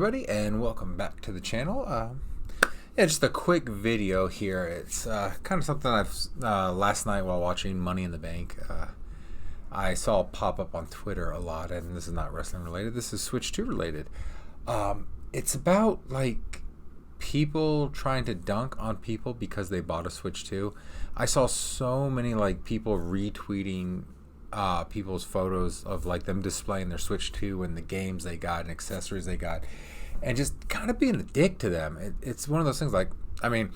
everybody, and welcome back to the channel. Yeah, just a quick video here. It's kind of something I've last night while watching Money in the Bank, I saw pop up on Twitter a lot, and this is not wrestling related. This is Switch 2 related. It's about like people trying to dunk on people because they bought a Switch 2. I saw so many like people retweeting people's photos of like them displaying their Switch 2 and the games they got and accessories they got, and just kind of being a dick to them. It's one of those things. Like, I mean,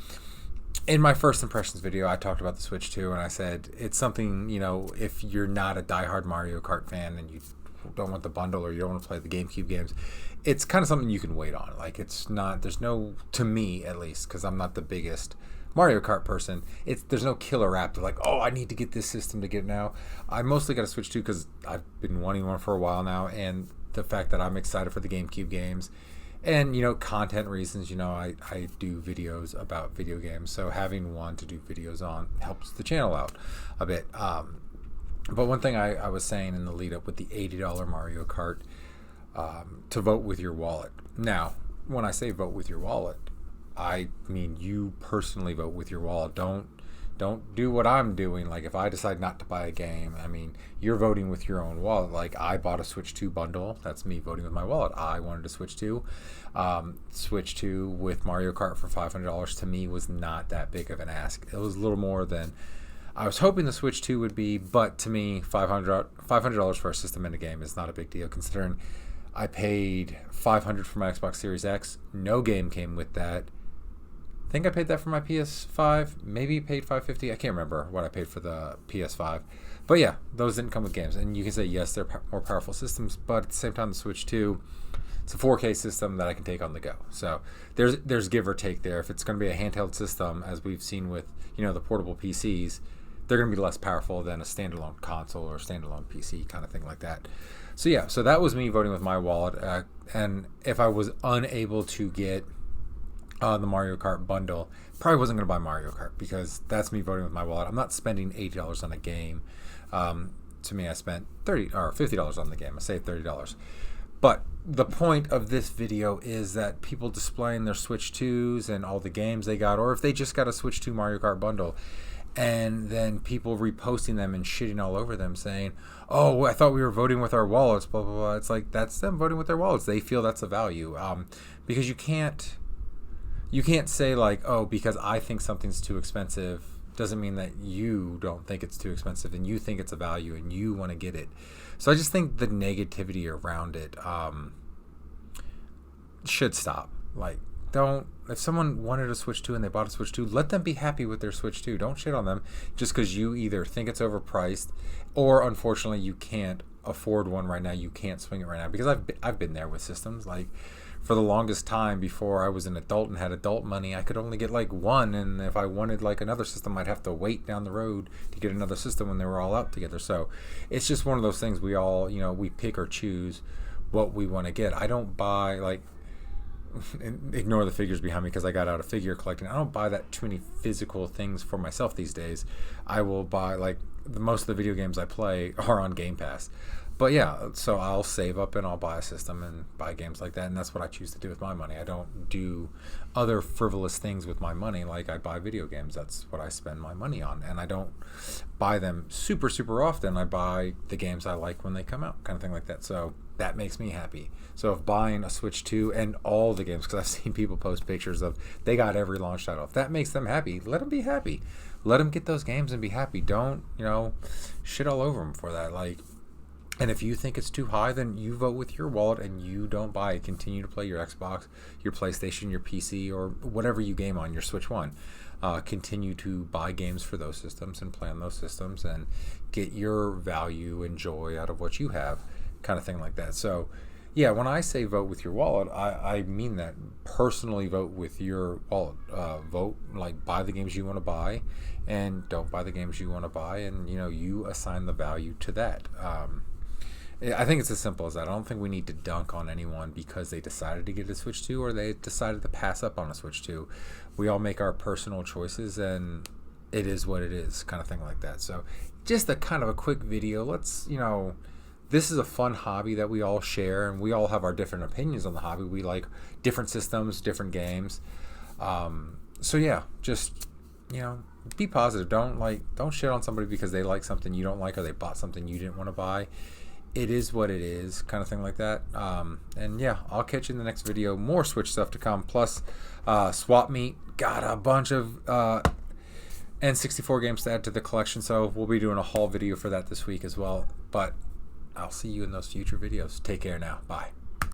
in my first impressions video, I talked about the Switch 2, and I said it's something, you know, if you're not a diehard Mario Kart fan and you don't want the bundle or you don't want to play the GameCube games, it's kind of something you can wait on. Like, it's not, there's no, to me at least, because I'm not the biggest Mario Kart person, there's no killer app to like, oh, I need to get this system to get it now. I mostly got a Switch 2 because I've been wanting one for a while now, and the fact that I'm excited for the GameCube games, and, you know, content reasons, you know, I do videos about video games, so having one to do videos on helps the channel out a bit. But one thing I was saying in the lead up with the $80 Mario Kart, to vote with your wallet. Now, when I say vote with your wallet, I mean you personally vote with your wallet. Don't do what I'm doing. Like, if I decide not to buy a game, I mean, you're voting with your own wallet. Like, I bought a Switch 2 bundle. That's me voting with my wallet. I wanted to Switch 2. Switch 2 with Mario Kart for $500 to me was not that big of an ask. It was a little more than I was hoping the Switch 2 would be, but to me, $500 for a system and a game is not a big deal, considering I paid $500 for my Xbox Series X. No game came with that. I think I paid that for my PS5. Maybe paid $550. I can't remember what I paid for the PS5. But yeah, those didn't come with games. And you can say, yes, they're more powerful systems, but at the same time, the Switch 2, it's a 4K system that I can take on the go. So there's give or take there. If it's going to be a handheld system, as we've seen with, you know, the portable PCs, they're going to be less powerful than a standalone console or standalone PC kind of thing like that. So yeah, so that was me voting with my wallet. And if I was unable to get the Mario Kart bundle, probably wasn't going to buy Mario Kart, because that's me voting with my wallet. I'm not spending $80 on a game. To me, I spent $30 or $50 on the game. I saved $30. But the point of this video is that people displaying their Switch 2s and all the games they got, or if they just got a Switch 2 Mario Kart bundle, and then people reposting them and shitting all over them saying, oh, I thought we were voting with our wallets, blah, blah, blah. It's like, that's them voting with their wallets. They feel that's a value. Because you can't say like, oh, because I think something's too expensive doesn't mean that you don't think it's too expensive and you think it's a value and you want to get it. So I just think the negativity around it should stop. Like, if someone wanted a Switch 2 and they bought a Switch 2, let them be happy with their Switch 2. Don't shit on them just because you either think it's overpriced or, unfortunately, you can't afford one right now. You can't swing it right now, because I've been there with systems. Like, for the longest time before I was an adult and had adult money, I could only get like one, and if I wanted like another system, I'd have to wait down the road to get another system when they were all out together. So it's just one of those things. We all, you know, we pick or choose what we want to get. I don't buy, like, ignore the figures behind me because I got out of figure collecting. I don't buy that too many physical things for myself these days. I will buy, like, most of the video games I play are on Game Pass. But yeah, so I'll save up and I'll buy a system and buy games like that, and that's what I choose to do with my money. I don't do other frivolous things with my money. Like, I buy video games. That's what I spend my money on, and I don't buy them super, super often. I buy the games I like when they come out, kind of thing like that. So that makes me happy. So if buying a Switch 2 and all the games, because I've seen people post pictures of they got every launch title, if that makes them happy, let them be happy. Let them get those games and be happy. Don't, you know, shit all over them for that. Like, and if you think it's too high, then you vote with your wallet and you don't buy it. Continue to play your Xbox, your PlayStation, your PC, or whatever you game on, your Switch 1. Continue to buy games for those systems and play on those systems and get your value and joy out of what you have, kind of thing like that. So yeah, when I say vote with your wallet, I mean that. Personally vote with your wallet. Vote, like, buy the games you want to buy and don't buy the games you want to buy, and, you know, you assign the value to that. I think it's as simple as that. I don't think we need to dunk on anyone because they decided to get a Switch 2 or they decided to pass up on a Switch 2. We all make our personal choices, and it is what it is, kind of thing like that. So just a kind of a quick video. Let's this is a fun hobby that we all share, and we all have our different opinions on the hobby. We like different systems, different games. So yeah, just, be positive. Don't shit on somebody because they like something you don't like, or they bought something you didn't want to buy. It is what it is, kind of thing like that. And yeah, I'll catch you in the next video. More Switch stuff to come. Plus, Swap Meet got a bunch of N64 games to add to the collection, so we'll be doing a haul video for that this week as well. But I'll see you in those future videos. Take care now. Bye.